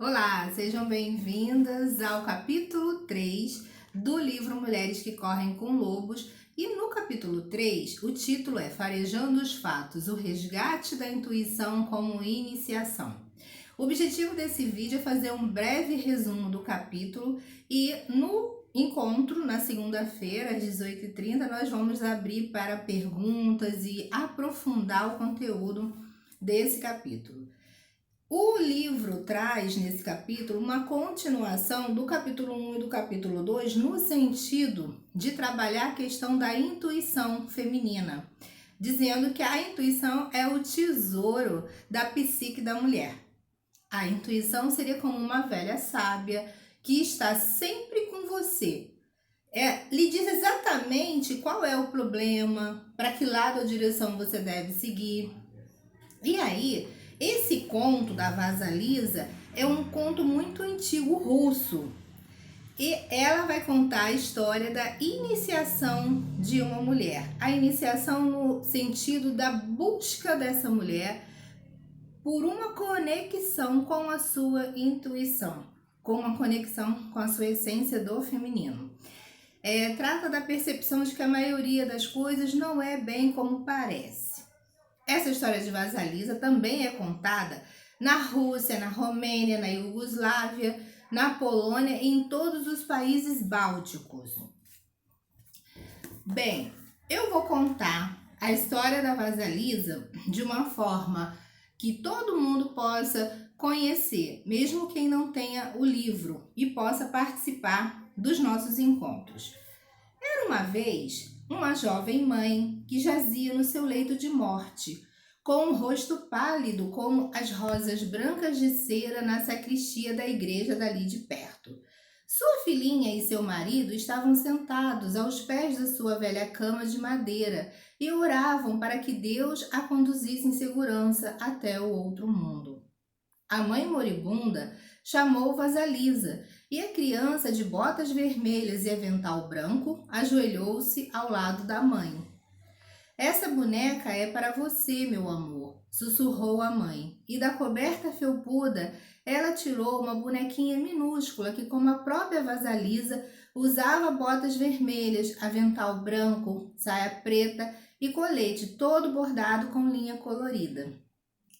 Olá, sejam bem-vindas ao capítulo 3 do livro Mulheres que Correm com Lobos. E no capítulo 3, o título é Farejando os Fatos, o resgate da intuição como iniciação. O objetivo desse vídeo é fazer um breve resumo do capítulo e no encontro, na segunda-feira, às 18h30, nós vamos abrir para perguntas e aprofundar o conteúdo desse capítulo. O livro traz, nesse capítulo, uma continuação do capítulo 1 e do capítulo 2, no sentido de trabalhar a questão da intuição feminina, dizendo que a intuição é o tesouro da psique da mulher. A intuição seria como uma velha sábia que está sempre com você. Lhe diz exatamente qual é o problema, para que lado ou direção você deve seguir. E aí, esse conto da Vasalisa é um conto muito antigo russo. E ela vai contar a história da iniciação de uma mulher. A iniciação no sentido da busca dessa mulher por uma conexão com a sua intuição, com uma conexão com a sua essência do feminino. Trata da percepção de que a maioria das coisas não é bem como parece. Essa história de Vasalisa também é contada na Rússia, na Romênia, na Iugoslávia, na Polônia e em todos os países bálticos. Bem, eu vou contar a história da Vasalisa de uma forma que todo mundo possa conhecer, mesmo quem não tenha o livro, e possa participar dos nossos encontros. Era uma vez uma jovem mãe que jazia no seu leito de morte, com um rosto pálido como as rosas brancas de cera na sacristia da igreja dali de perto. Sua filhinha e seu marido estavam sentados aos pés da sua velha cama de madeira e oravam para que Deus a conduzisse em segurança até o outro mundo. A mãe moribunda chamou Vasalisa e a criança de botas vermelhas e avental branco ajoelhou-se ao lado da mãe. Essa boneca é para você, meu amor, sussurrou a mãe, e da coberta felpuda ela tirou uma bonequinha minúscula que, como a própria Vasalisa, usava botas vermelhas, avental branco, saia preta e colete todo bordado com linha colorida.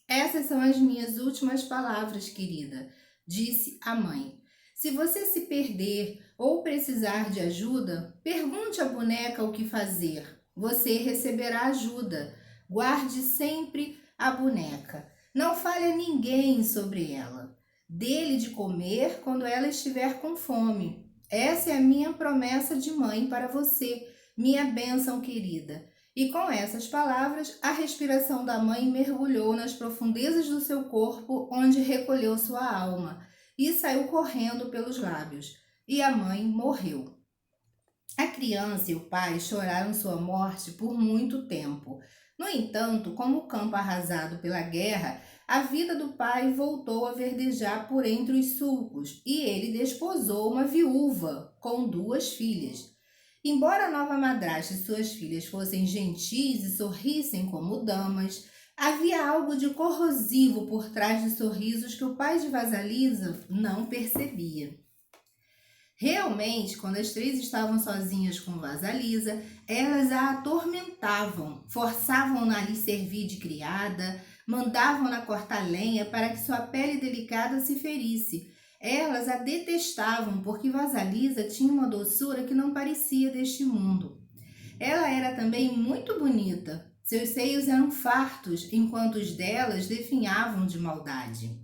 Essas são as minhas últimas palavras, querida, disse a mãe. Se você se perder ou precisar de ajuda, pergunte à boneca o que fazer. Você receberá ajuda. Guarde sempre a boneca. Não fale a ninguém sobre ela. Dê-lhe de comer quando ela estiver com fome. Essa é a minha promessa de mãe para você, minha bênção querida. E com essas palavras, a respiração da mãe mergulhou nas profundezas do seu corpo, onde recolheu sua alma, e saiu correndo pelos lábios. E a mãe morreu. A criança e o pai choraram sua morte por muito tempo. No entanto, como o campo arrasado pela guerra, a vida do pai voltou a verdejar por entre os sulcos, e ele desposou uma viúva com 2 filhas. Embora a nova madrasta e suas filhas fossem gentis e sorrissem como damas, havia algo de corrosivo por trás dos sorrisos que o pai de Vasalisa não percebia. Realmente, quando as 3 estavam sozinhas com Vasalisa, elas a atormentavam, forçavam-na a lhe servir de criada, mandavam-na cortar lenha para que sua pele delicada se ferisse. Elas a detestavam porque Vasalisa tinha uma doçura que não parecia deste mundo. Ela era também muito bonita. Seus seios eram fartos, enquanto os delas definhavam de maldade.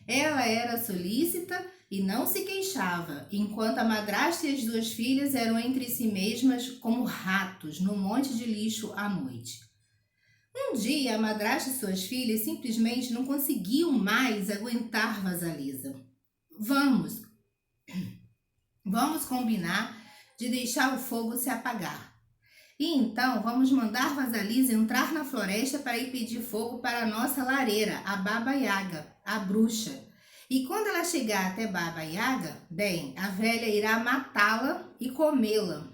Ela era solícita e não se queixava, enquanto a madrasta e as 2 filhas eram entre si mesmas como ratos no monte de lixo à noite. Um dia, a madrasta e suas filhas simplesmente não conseguiam mais aguentar Vasalisa. Vamos combinar de deixar o fogo se apagar. E então vamos mandar Vasalisa entrar na floresta para ir pedir fogo para a nossa lareira, a Baba Yaga, a bruxa. E quando ela chegar até Baba Yaga, bem, a velha irá matá-la e comê-la.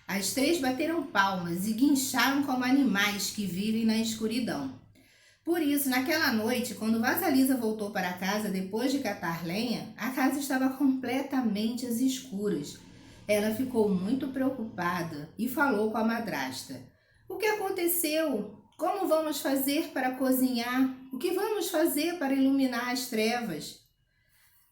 As 3 bateram palmas e guincharam como animais que vivem na escuridão. Por isso, naquela noite, quando Vasalisa voltou para casa depois de catar lenha, a casa estava completamente às escuras. Ela ficou muito preocupada e falou com a madrasta. O que aconteceu? Como vamos fazer para cozinhar? O que vamos fazer para iluminar as trevas?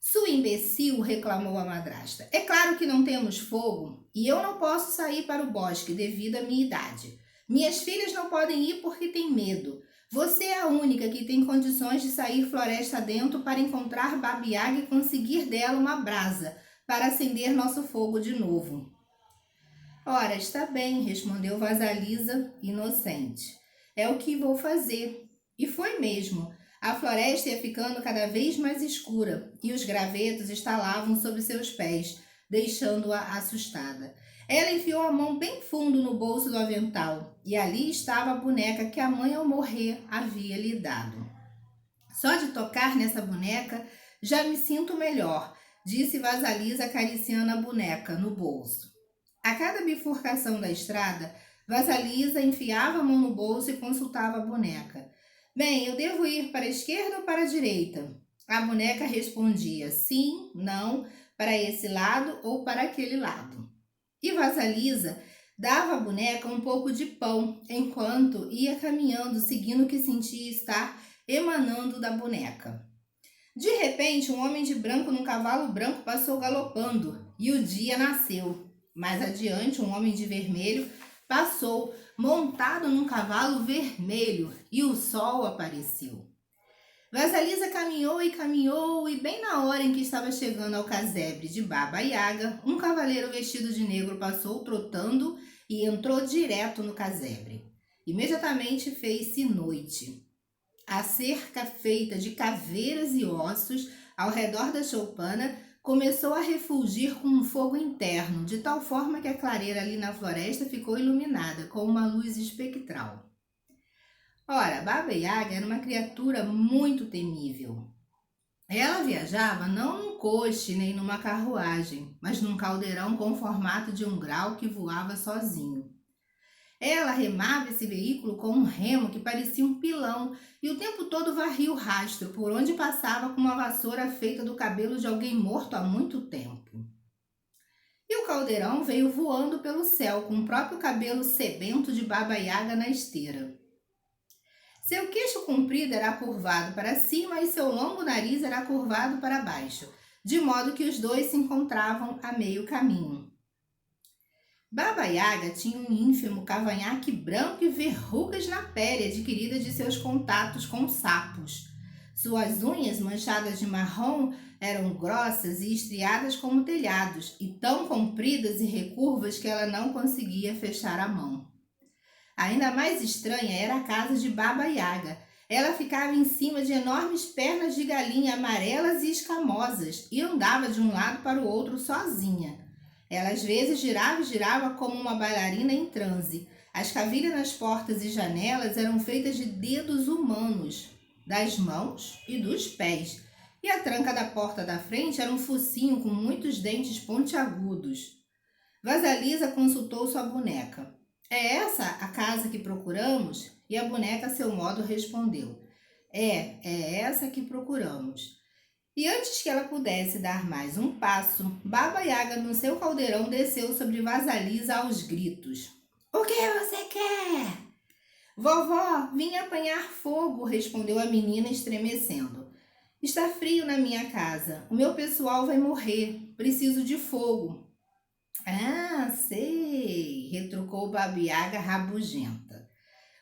Sua imbecil, reclamou a madrasta. É claro que não temos fogo e eu não posso sair para o bosque devido à minha idade. Minhas filhas não podem ir porque têm medo. Você é a única que tem condições de sair floresta dentro para encontrar Baba Yaga e conseguir dela uma brasa para acender nosso fogo de novo. Ora, está bem, respondeu Vasalisa, inocente. É o que vou fazer. E foi mesmo. A floresta ia ficando cada vez mais escura e os gravetos estalavam sob seus pés, deixando-a assustada. Ela enfiou a mão bem fundo no bolso do avental e ali estava a boneca que a mãe, ao morrer, havia lhe dado. Só de tocar nessa boneca já me sinto melhor, disse Vasalisa acariciando a boneca no bolso. A cada bifurcação da estrada, Vasalisa enfiava a mão no bolso e consultava a boneca. Bem, eu devo ir para a esquerda ou para a direita? A boneca respondia sim, não, para esse lado ou para aquele lado. E Vasalisa dava à boneca um pouco de pão, enquanto ia caminhando, seguindo o que sentia estar emanando da boneca. De repente, um homem de branco num cavalo branco passou galopando, e o dia nasceu. Mais adiante, um homem de vermelho passou, montado num cavalo vermelho, e o sol apareceu. Vasalisa caminhou, e bem na hora em que estava chegando ao casebre de Baba Yaga, um cavaleiro vestido de negro passou trotando e entrou direto no casebre. Imediatamente fez-se noite. A cerca feita de caveiras e ossos ao redor da choupana começou a refulgir com um fogo interno, de tal forma que a clareira ali na floresta ficou iluminada com uma luz espectral. Ora, Baba Yaga era uma criatura muito temível. Ela viajava não num coche nem numa carruagem, mas num caldeirão com o formato de um grau que voava sozinho. Ela remava esse veículo com um remo que parecia um pilão e o tempo todo varria o rastro por onde passava com uma vassoura feita do cabelo de alguém morto há muito tempo. E o caldeirão veio voando pelo céu com o próprio cabelo sebento de Baba Yaga na esteira. Seu queixo comprido era curvado para cima e seu longo nariz era curvado para baixo, de modo que os dois se encontravam a meio caminho. Baba Yaga tinha um ínfimo cavanhaque branco e verrugas na pele adquiridas de seus contatos com sapos. Suas unhas, manchadas de marrom, eram grossas e estriadas como telhados, e tão compridas e recurvas que ela não conseguia fechar a mão. Ainda mais estranha era a casa de Baba Yaga. Ela ficava em cima de enormes pernas de galinha amarelas e escamosas e andava de um lado para o outro sozinha. Ela às vezes girava e girava como uma bailarina em transe. As cavilhas nas portas e janelas eram feitas de dedos humanos, das mãos e dos pés. E a tranca da porta da frente era um focinho com muitos dentes pontiagudos. Vasalisa consultou sua boneca. É essa a casa que procuramos? E a boneca, a seu modo, respondeu. É essa que procuramos. E antes que ela pudesse dar mais um passo, Baba Yaga no seu caldeirão desceu sobre Vasalisa aos gritos. O que você quer? Vovó, vim apanhar fogo, respondeu a menina estremecendo. Está frio na minha casa. O meu pessoal vai morrer. Preciso de fogo. Ah, sei, retrucou Baba Yaga rabugenta.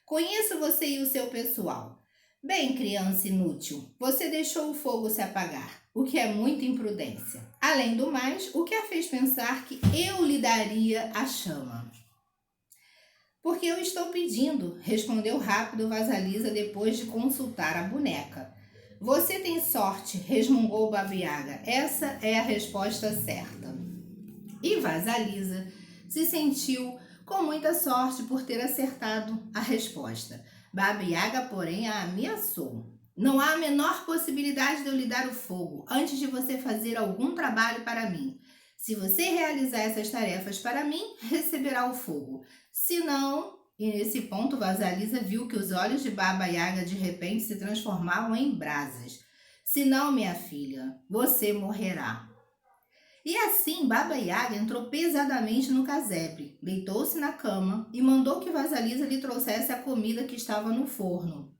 Conheço você e o seu pessoal. Bem, criança inútil, você deixou o fogo se apagar, o que é muita imprudência. Além do mais, o que a fez pensar que eu lhe daria a chama? Porque eu estou pedindo, respondeu rápido Vasalisa depois de consultar a boneca. Você tem sorte, resmungou Baba Yaga. Essa é a resposta certa. E Vasalisa se sentiu com muita sorte por ter acertado a resposta. Baba Yaga, porém, a ameaçou. Não há a menor possibilidade de eu lhe dar o fogo antes de você fazer algum trabalho para mim. Se você realizar essas tarefas para mim, receberá o fogo. Se não, E nesse ponto, Vasalisa viu que os olhos de Baba Yaga de repente se transformavam em brasas. Se não, minha filha, você morrerá. E assim, Baba Yaga entrou pesadamente no casebre, deitou-se na cama e mandou que Vasalisa lhe trouxesse a comida que estava no forno.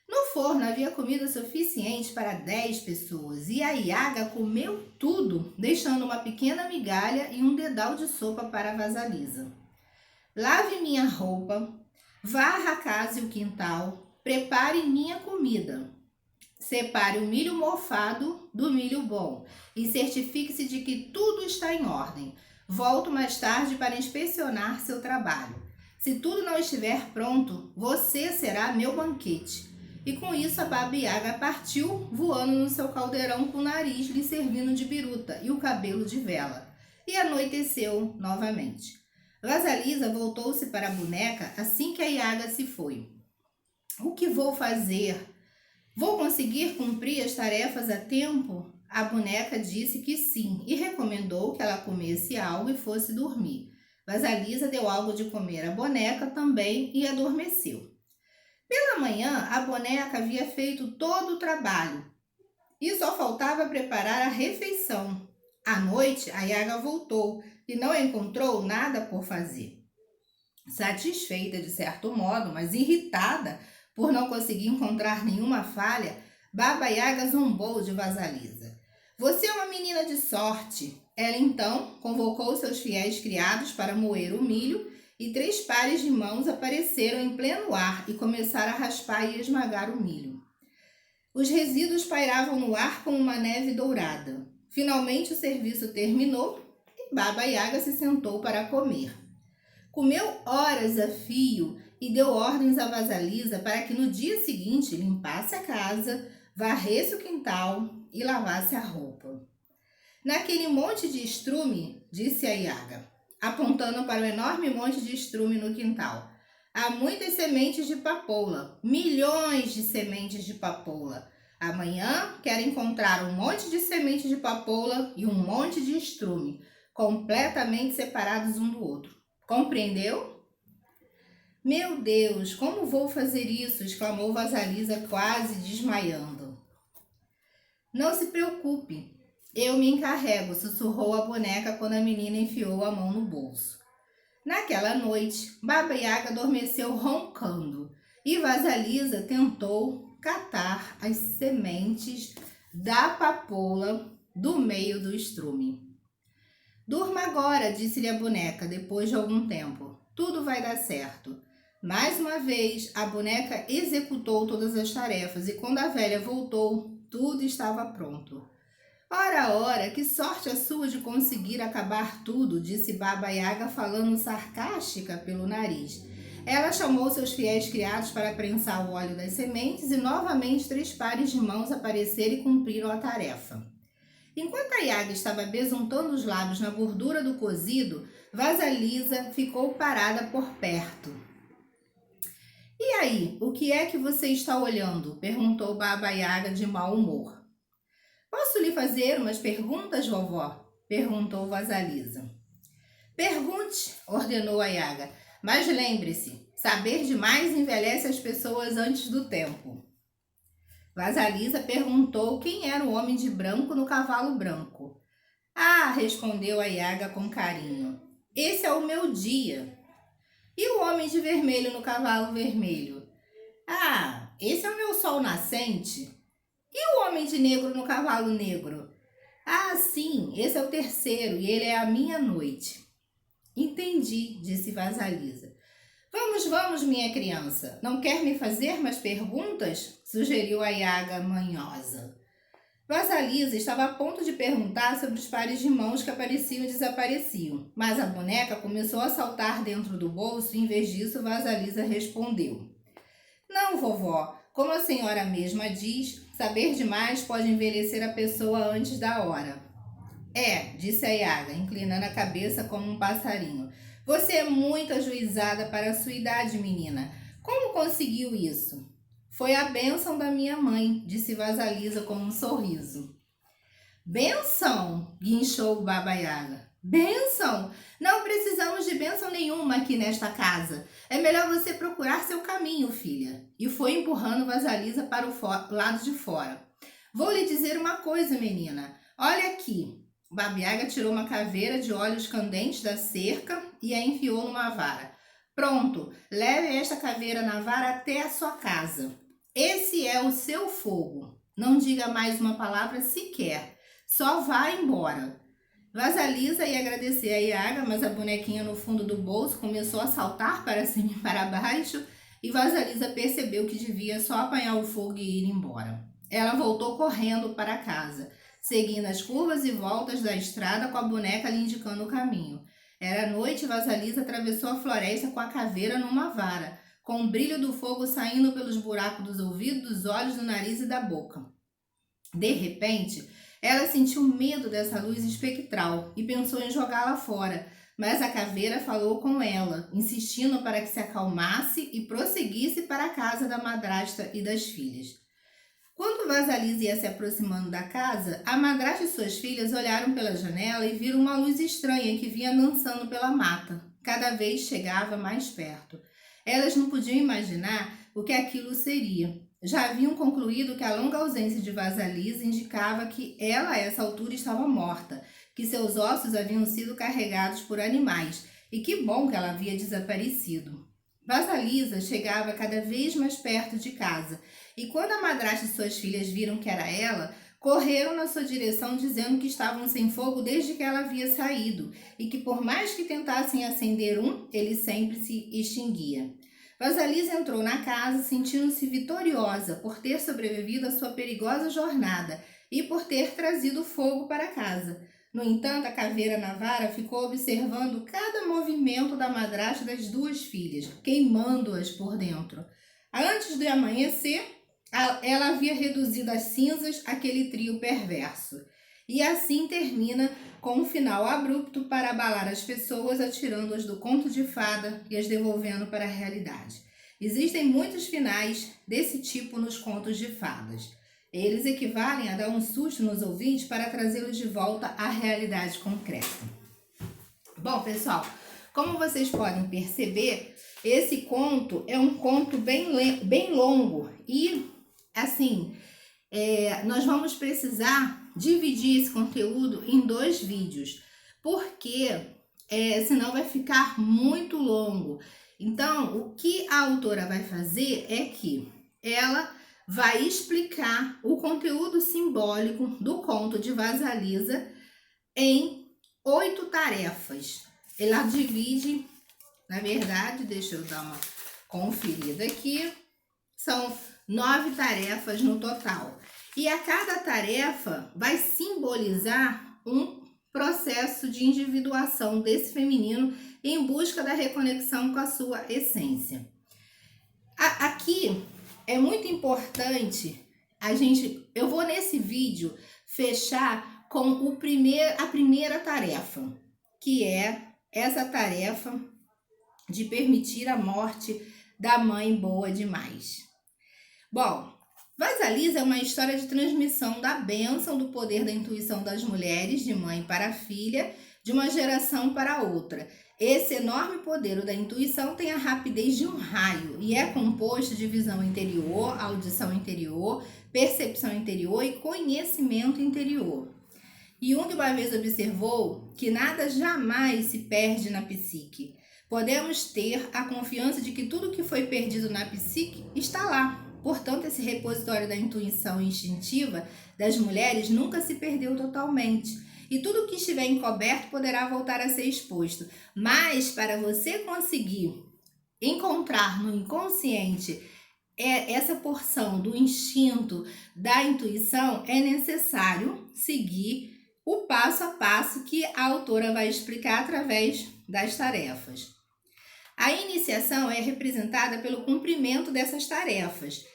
No forno havia comida suficiente para 10 pessoas e a Yaga comeu tudo, deixando uma pequena migalha e um dedal de sopa para Vasalisa. Lave minha roupa, varra a casa e o quintal, prepare minha comida. Separe o milho mofado do milho bom e certifique-se de que tudo está em ordem. Volto mais tarde para inspecionar seu trabalho. Se tudo não estiver pronto, você será meu banquete. E com isso a Baba Yaga partiu, voando no seu caldeirão com o nariz lhe servindo de biruta e o cabelo de vela. E anoiteceu novamente. Vasalisa voltou-se para a boneca assim que a Yaga se foi. O que vou fazer? Vou conseguir cumprir as tarefas a tempo? A boneca disse que sim e recomendou que ela comesse algo e fosse dormir. Vasalisa deu algo de comer à boneca também e adormeceu. Pela manhã, a boneca havia feito todo o trabalho e só faltava preparar a refeição. À noite, a Yaga voltou e não encontrou nada por fazer. Satisfeita de certo modo, mas irritada por não conseguir encontrar nenhuma falha, Baba Yaga zombou de Vasalisa. Você é uma menina de sorte. Ela então convocou seus fiéis criados para moer o milho e 3 pares de mãos apareceram em pleno ar e começaram a raspar e esmagar o milho. Os resíduos pairavam no ar como uma neve dourada. Finalmente o serviço terminou e Baba Yaga se sentou para comer. Comeu horas a fio e deu ordens a Vasalisa para que no dia seguinte limpasse a casa, varresse o quintal e lavasse a roupa. Naquele monte de estrume, disse a Yaga, apontando para o enorme monte de estrume no quintal, há muitas sementes de papoula, milhões de sementes de papoula. Amanhã quero encontrar um monte de sementes de papoula e um monte de estrume, completamente separados um do outro. Compreendeu? Meu Deus, como vou fazer isso? Exclamou Vasalisa quase desmaiando. Não se preocupe, eu me encarrego, sussurrou a boneca quando a menina enfiou a mão no bolso. Naquela noite, Baba Yaga adormeceu roncando e Vasalisa tentou catar as sementes da papoula do meio do estrume. Durma agora, disse-lhe a boneca, depois de algum tempo. Tudo vai dar certo. Mais uma vez, a boneca executou todas as tarefas e quando a velha voltou, tudo estava pronto. Ora, ora, que sorte a sua de conseguir acabar tudo, disse Baba Yaga falando sarcástica pelo nariz. Ela chamou seus fiéis criados para prensar o óleo das sementes e novamente 3 pares de mãos apareceram e cumpriram a tarefa. Enquanto a Yaga estava besuntando os lábios na gordura do cozido, Vasalisa ficou parada por perto. E aí, o que é que você está olhando? Perguntou Baba Yaga de mau humor. Posso lhe fazer umas perguntas, vovó? Perguntou Vasalisa. Pergunte, ordenou a Yaga, mas lembre-se, saber demais envelhece as pessoas antes do tempo. Vasalisa perguntou quem era o homem de branco no cavalo branco. Ah, respondeu a Yaga com carinho, esse é o meu dia. E o homem de vermelho no cavalo vermelho? Ah, esse é o meu sol nascente. E o homem de negro no cavalo negro? Ah, sim, esse é o terceiro e ele é a minha noite. Entendi, disse Vasalisa. Vamos, vamos, minha criança. Não quer me fazer mais perguntas? Sugeriu a Yaga manhosa. Vasalisa estava a ponto de perguntar sobre os pares de mãos que apareciam e desapareciam, mas a boneca começou a saltar dentro do bolso e, em vez disso, Vasalisa respondeu. Não, vovó, como a senhora mesma diz, saber demais pode envelhecer a pessoa antes da hora. É, disse a Yaga, inclinando a cabeça como um passarinho. Você é muito ajuizada para a sua idade, menina. Como conseguiu isso? Foi a bênção da minha mãe, disse Vasalisa com um sorriso. Benção, guinchou Baba Yaga. Bênção? Não precisamos de bênção nenhuma aqui nesta casa. É melhor você procurar seu caminho, filha. E foi empurrando Vasalisa para o lado de fora. Vou lhe dizer uma coisa, menina. Olha aqui. Baba Yaga tirou uma caveira de olhos candentes da cerca e a enfiou numa vara. Pronto, leve esta caveira na vara até a sua casa. Esse é o seu fogo. Não diga mais uma palavra sequer. Só vá embora. Vasalisa ia agradecer a Yaga, mas a bonequinha no fundo do bolso começou a saltar para cima e para baixo e Vasalisa percebeu que devia só apanhar o fogo e ir embora. Ela voltou correndo para casa, seguindo as curvas e voltas da estrada com a boneca lhe indicando o caminho. Era noite e Vasalisa atravessou a floresta com a caveira numa vara, com o brilho do fogo saindo pelos buracos dos ouvidos, dos olhos, do nariz e da boca. De repente, ela sentiu medo dessa luz espectral e pensou em jogá-la fora, mas a caveira falou com ela, insistindo para que se acalmasse e prosseguisse para a casa da madrasta e das filhas. Quando Vasalisa ia se aproximando da casa, a madrasta e suas filhas olharam pela janela e viram uma luz estranha que vinha dançando pela mata. Cada vez chegava mais perto. Elas não podiam imaginar o que aquilo seria. Já haviam concluído que a longa ausência de Vasalisa indicava que ela, a essa altura, estava morta, que seus ossos haviam sido carregados por animais, e que bom que ela havia desaparecido. Vasalisa chegava cada vez mais perto de casa, e quando a madrasta e suas filhas viram que era ela, correram na sua direção dizendo que estavam sem fogo desde que ela havia saído, e que por mais que tentassem acender um, ele sempre se extinguia. Vasalisa entrou na casa sentindo-se vitoriosa por ter sobrevivido à sua perigosa jornada e por ter trazido fogo para casa. No entanto, a caveira na vara ficou observando cada movimento da madrasta das duas filhas, queimando-as por dentro. Antes de amanhecer, ela havia reduzido às cinzas aquele trio perverso. E assim termina com um final abrupto para abalar as pessoas, atirando-as do conto de fada e as devolvendo para a realidade. Existem muitos finais desse tipo nos contos de fadas. Eles equivalem a dar um susto nos ouvintes para trazê-los de volta à realidade concreta. Bom, pessoal, como vocês podem perceber, esse conto é um conto bem longo e, assim, nós vamos precisar dividir esse conteúdo em 2 vídeos, porque senão vai ficar muito longo. Então, o que a autora vai fazer é que ela vai explicar o conteúdo simbólico do conto de Vasalisa em 8 tarefas. Ela divide, na verdade, deixa eu dar uma conferida aqui, são 9 tarefas no total. E a cada tarefa vai simbolizar um processo de individuação desse feminino em busca da reconexão com a sua essência. Aqui é muito importante eu vou nesse vídeo fechar com a primeira tarefa, que é essa tarefa de permitir a morte da mãe boa demais. Bom, Vasalisa é uma história de transmissão da bênção do poder da intuição das mulheres, de mãe para filha, de uma geração para outra. Esse enorme poder da intuição tem a rapidez de um raio e é composto de visão interior, audição interior, percepção interior e conhecimento interior. Jung uma vez observou que nada jamais se perde na psique. Podemos ter a confiança de que tudo que foi perdido na psique está lá. Portanto, esse repositório da intuição instintiva das mulheres nunca se perdeu totalmente. E tudo que estiver encoberto poderá voltar a ser exposto. Mas, para você conseguir encontrar no inconsciente essa porção do instinto, da intuição, é necessário seguir o passo a passo que a autora vai explicar através das tarefas. A iniciação é representada pelo cumprimento dessas tarefas.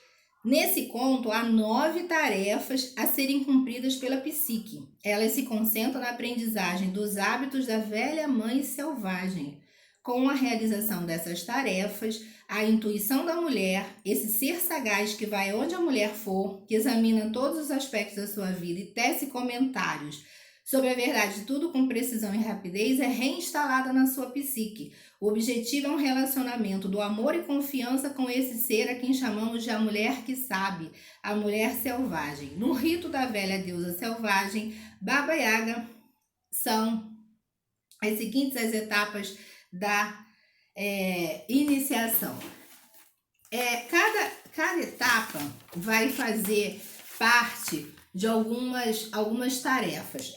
Nesse conto, há 9 tarefas a serem cumpridas pela psique. Elas se concentram na aprendizagem dos hábitos da velha mãe selvagem. Com a realização dessas tarefas, a intuição da mulher, esse ser sagaz que vai onde a mulher for, que examina todos os aspectos da sua vida e tece comentários sobre a verdade de tudo com precisão e rapidez é reinstalada na sua psique. O objetivo é um relacionamento do amor e confiança com esse ser a quem chamamos de a mulher que sabe, a mulher selvagem. No rito da velha deusa selvagem, Baba Yaga, são as seguintes as etapas da iniciação. Cada etapa vai fazer parte de algumas tarefas.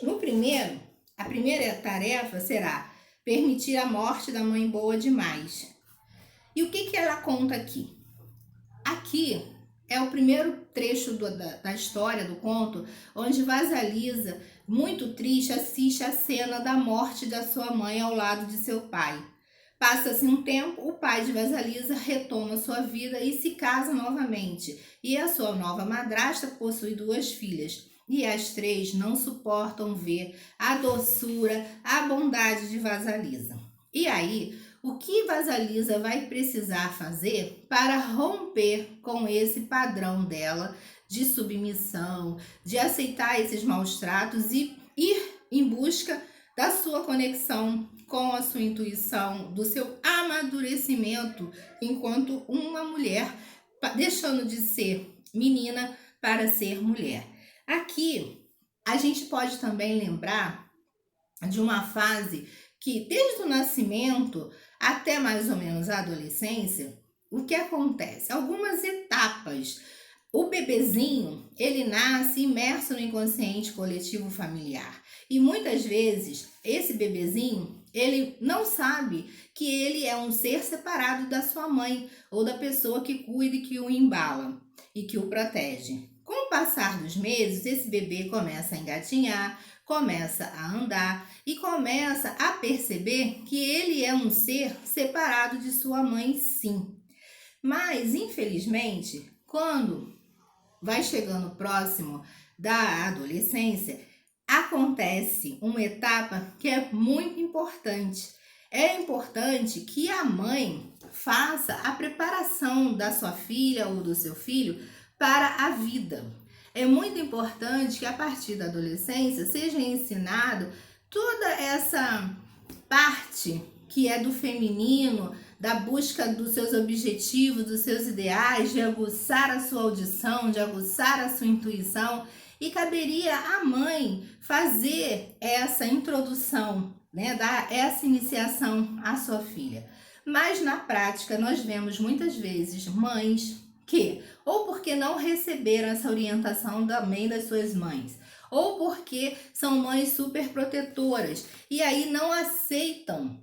A primeira tarefa será permitir a morte da mãe boa demais. E o que ela conta aqui? Aqui é o primeiro trecho da história, do conto, onde Vasalisa, muito triste, assiste a cena da morte da sua mãe ao lado de seu pai. Passa-se um tempo, o pai de Vasalisa retoma sua vida e se casa novamente. E a sua nova madrasta possui 2 filhas. E as 3 não suportam ver a doçura, a bondade de Vasalisa. E aí, o que Vasalisa vai precisar fazer para romper com esse padrão dela de submissão, de aceitar esses maus tratos e ir em busca da sua conexão com a sua intuição, do seu amadurecimento enquanto uma mulher, deixando de ser menina para ser mulher. Aqui, a gente pode também lembrar de uma fase que, desde o nascimento até mais ou menos a adolescência, o que acontece? Algumas etapas. O bebezinho, ele nasce imerso no inconsciente coletivo familiar. E muitas vezes, esse bebezinho, ele não sabe que ele é um ser separado da sua mãe ou da pessoa que cuida e que o embala e que o protege. Com o passar dos meses, esse bebê começa a engatinhar, começa a andar e começa a perceber que ele é um ser separado de sua mãe, sim. Mas, infelizmente, quando vai chegando próximo da adolescência, acontece uma etapa que é muito importante. É importante que a mãe faça a preparação da sua filha ou do seu filho para a vida. É muito importante que a partir da adolescência seja ensinado toda essa parte que é do feminino, da busca dos seus objetivos, dos seus ideais, de aguçar a sua audição, de aguçar a sua intuição. E caberia à mãe fazer essa introdução, né, dar essa iniciação à sua filha. Mas na prática nós vemos muitas vezes mães que, ou porque não receberam essa orientação também das suas mães, ou porque são mães super protetoras e aí não aceitam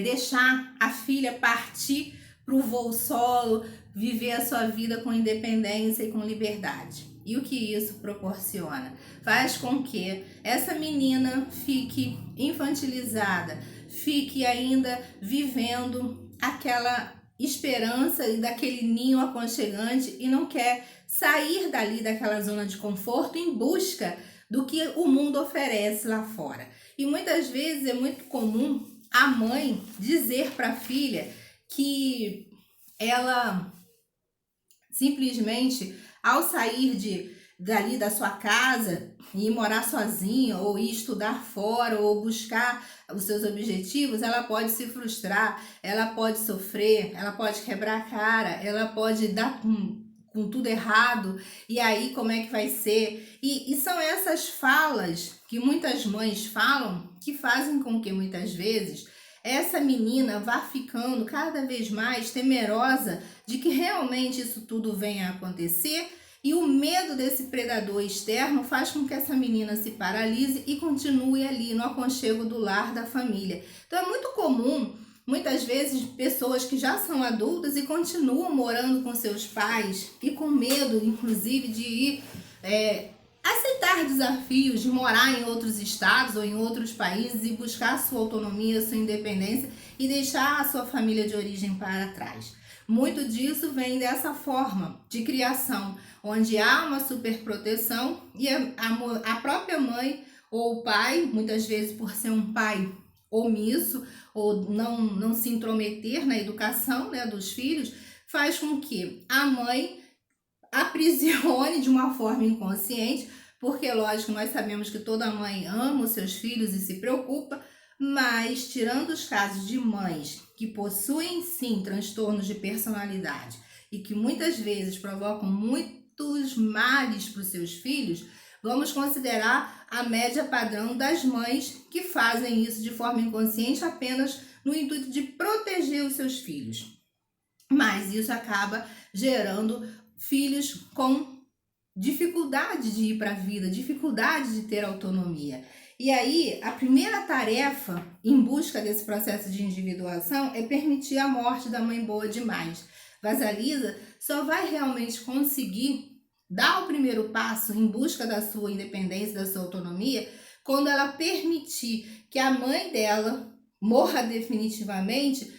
deixar a filha partir para o voo solo, viver a sua vida com independência e com liberdade. E o que isso proporciona? Faz com que essa menina fique infantilizada, fique ainda vivendo aquela esperança e daquele ninho aconchegante e não quer sair dali daquela zona de conforto em busca do que o mundo oferece lá fora. E muitas vezes é muito comum a mãe dizer para a filha que ela simplesmente, ao sair dali da sua casa e ir morar sozinha, ou ir estudar fora, ou buscar os seus objetivos, ela pode se frustrar, ela pode sofrer, ela pode quebrar a cara, ela pode dar com tudo errado, e aí como é que vai ser? E são essas falas que muitas mães falam que fazem com que muitas vezes essa menina vá ficando cada vez mais temerosa de que realmente isso tudo venha a acontecer, e o medo desse predador externo faz com que essa menina se paralise e continue ali no aconchego do lar, da família. Então é muito comum, muitas vezes, pessoas que já são adultas e continuam morando com seus pais e com medo, inclusive, de ir aceitar desafios, de morar em outros estados ou em outros países e buscar sua autonomia, sua independência e deixar a sua família de origem para trás. Muito disso vem dessa forma de criação, onde há uma superproteção e a própria mãe ou o pai, muitas vezes por ser um pai omisso ou não se intrometer na educação, né, dos filhos, faz com que a mãe aprisione de uma forma inconsciente porque, lógico, nós sabemos que toda mãe ama os seus filhos e se preocupa, mas tirando os casos de mães que possuem sim transtornos de personalidade e que muitas vezes provocam muitos males para os seus filhos, vamos considerar a média padrão das mães que fazem isso de forma inconsciente apenas no intuito de proteger os seus filhos. Mas isso acaba gerando filhos com dificuldade de ir para a vida, dificuldade de ter autonomia. E aí, a primeira tarefa em busca desse processo de individuação é permitir a morte da mãe boa demais. Vasalisa só vai realmente conseguir dar o primeiro passo em busca da sua independência, da sua autonomia, quando ela permitir que a mãe dela morra definitivamente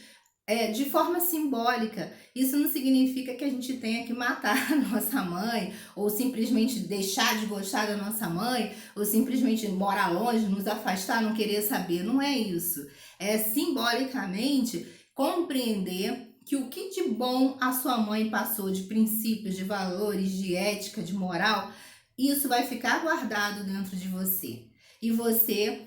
de forma simbólica. Isso não significa que a gente tenha que matar a nossa mãe, ou simplesmente deixar de gostar da nossa mãe, ou simplesmente morar longe, nos afastar, não querer saber. Não é isso. É simbolicamente compreender que o que de bom a sua mãe passou, de princípios, de valores, de ética, de moral, isso vai ficar guardado dentro de você. E você,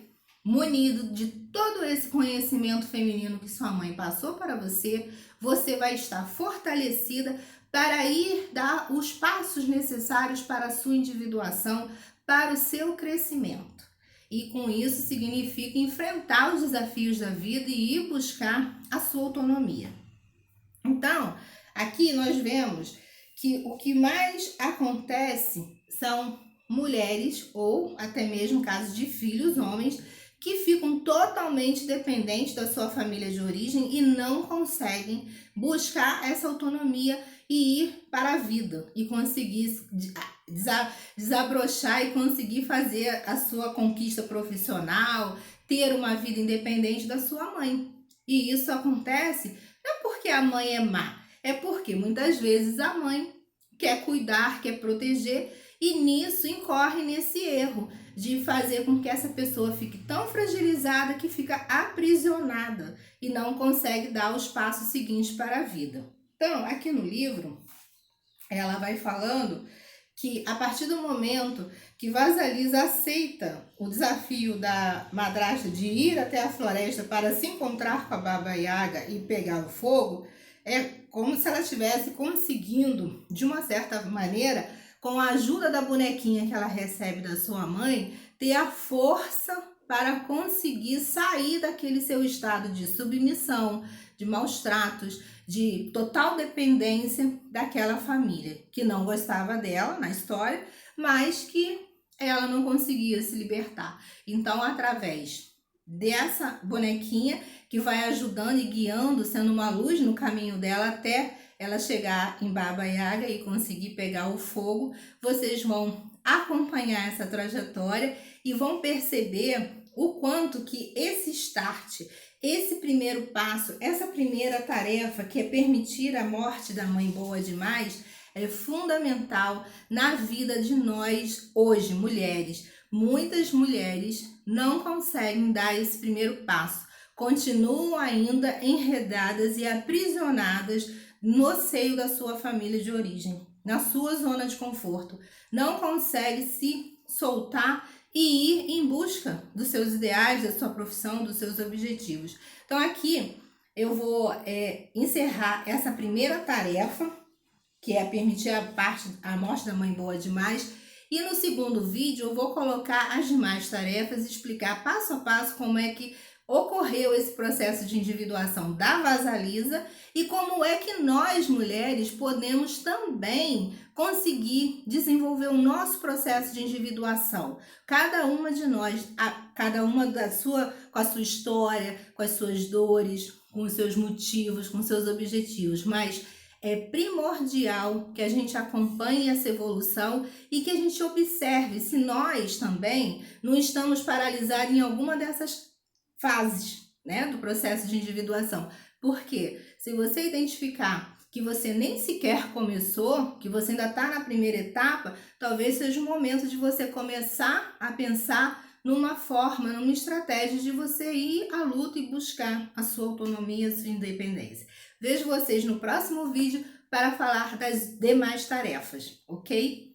munido de todo esse conhecimento feminino que sua mãe passou para você, você vai estar fortalecida para ir dar os passos necessários para a sua individuação, para o seu crescimento. E com isso significa enfrentar os desafios da vida e ir buscar a sua autonomia. Então, aqui nós vemos que o que mais acontece são mulheres, ou até mesmo casos de filhos, homens, que ficam totalmente dependentes da sua família de origem e não conseguem buscar essa autonomia e ir para a vida e conseguir desabrochar e conseguir fazer a sua conquista profissional, ter uma vida independente da sua mãe. E isso acontece não porque a mãe é má, é porque muitas vezes a mãe quer cuidar, quer proteger e nisso incorre nesse erro de fazer com que essa pessoa fique tão fragilizada que fica aprisionada e não consegue dar os passos seguintes para a vida. Então, aqui no livro, ela vai falando que a partir do momento que Vasalisa aceita o desafio da madrasta de ir até a floresta para se encontrar com a Baba Yaga e pegar o fogo, é como se ela estivesse conseguindo, de uma certa maneira, com a ajuda da bonequinha que ela recebe da sua mãe, ter a força para conseguir sair daquele seu estado de submissão, de maus tratos, de total dependência daquela família, que não gostava dela na história, mas que ela não conseguia se libertar. Então, através dessa bonequinha que vai ajudando e guiando, sendo uma luz no caminho dela até ela chegar em Baba Yaga e conseguir pegar o fogo, vocês vão acompanhar essa trajetória e vão perceber o quanto que esse start, esse primeiro passo, essa primeira tarefa, que é permitir a morte da mãe boa demais, é fundamental na vida de nós hoje, mulheres. Muitas mulheres não conseguem dar esse primeiro passo, continuam ainda enredadas e aprisionadas no seio da sua família de origem, na sua zona de conforto. Não consegue se soltar e ir em busca dos seus ideais, da sua profissão, dos seus objetivos. Então aqui eu vou encerrar essa primeira tarefa, que é permitir a morte da mãe boa demais, e no segundo vídeo eu vou colocar as demais tarefas e explicar passo a passo como é que ocorreu esse processo de individuação da Vasalisa e como é que nós, mulheres, podemos também conseguir desenvolver o nosso processo de individuação. Cada uma de nós, cada uma com a sua história, com as suas dores, com os seus motivos, com os seus objetivos, mas é primordial que a gente acompanhe essa evolução e que a gente observe se nós também não estamos paralisados em alguma dessas fases, né, do processo de individuação. Porque se você identificar que você nem sequer começou, que você ainda está na primeira etapa, talvez seja o momento de você começar a pensar numa forma, numa estratégia de você ir à luta e buscar a sua autonomia, a sua independência. Vejo vocês no próximo vídeo para falar das demais tarefas, ok?